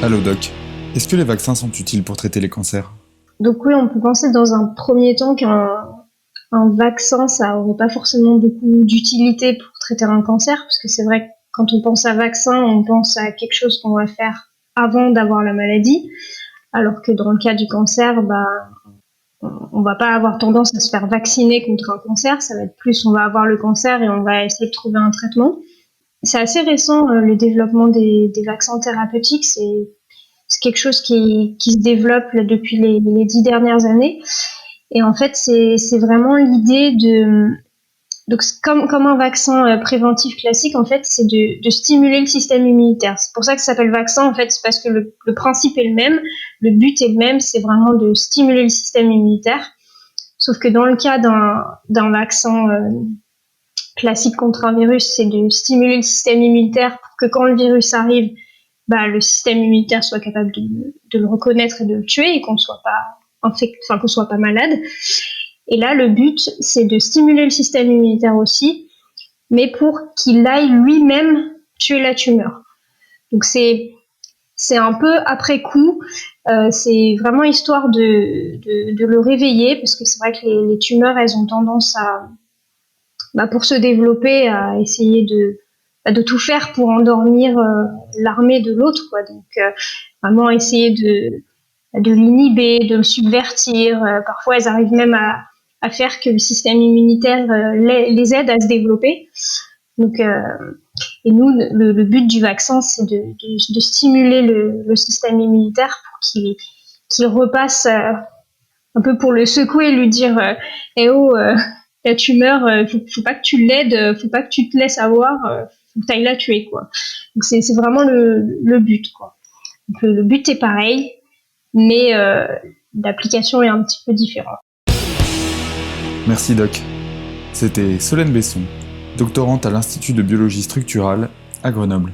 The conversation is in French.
Allô Doc, est-ce que les vaccins sont utiles pour traiter les cancers? Donc oui, on peut penser dans un premier temps qu'un vaccin, ça aurait pas forcément beaucoup d'utilité pour traiter un cancer, parce que c'est vrai que quand on pense à vaccin, on pense à quelque chose qu'on va faire avant d'avoir la maladie, alors que dans le cas du cancer, on va pas avoir tendance à se faire vacciner contre un cancer, ça va être plus on va avoir le cancer et on va essayer de trouver un traitement. C'est assez récent, le développement des vaccins thérapeutiques, c'est quelque chose qui se développe là, depuis les 10 dernières années. Et en fait, c'est vraiment l'idée de donc comme un vaccin préventif classique, en fait, c'est de stimuler le système immunitaire. C'est pour ça que ça s'appelle vaccin, en fait, c'est parce que le principe est le même, le but est le même, c'est vraiment de stimuler le système immunitaire. Sauf que dans le cas d'un vaccin classique contre un virus, c'est de stimuler le système immunitaire pour que quand le virus arrive, le système immunitaire soit capable de le reconnaître et de le tuer et qu'on soit pas infecté, enfin qu'on soit pas malade. Et là, le but, c'est de stimuler le système immunitaire aussi, mais pour qu'il aille lui-même tuer la tumeur. Donc c'est un peu après coup, c'est vraiment histoire de le réveiller, parce que c'est vrai que les tumeurs, elles ont tendance pour se développer, à essayer de tout faire pour endormir l'armée de l'autre, quoi. Donc vraiment essayer de l'inhiber, de le subvertir. Parfois, elles arrivent même à faire que le système immunitaire les aide à se développer. Donc, et nous, le but du vaccin, c'est de stimuler le système immunitaire pour qu'il repasse un peu pour le secouer et lui dire eh oh, ta tumeur, faut pas que tu l'aides, faut pas que tu te laisses avoir, faut que tu ailles la tuer, quoi. Donc, c'est vraiment le but, quoi. Donc, le but est pareil, mais l'application est un petit peu différente. Merci Doc. C'était Solène Besson, doctorante à l'Institut de biologie structurale à Grenoble.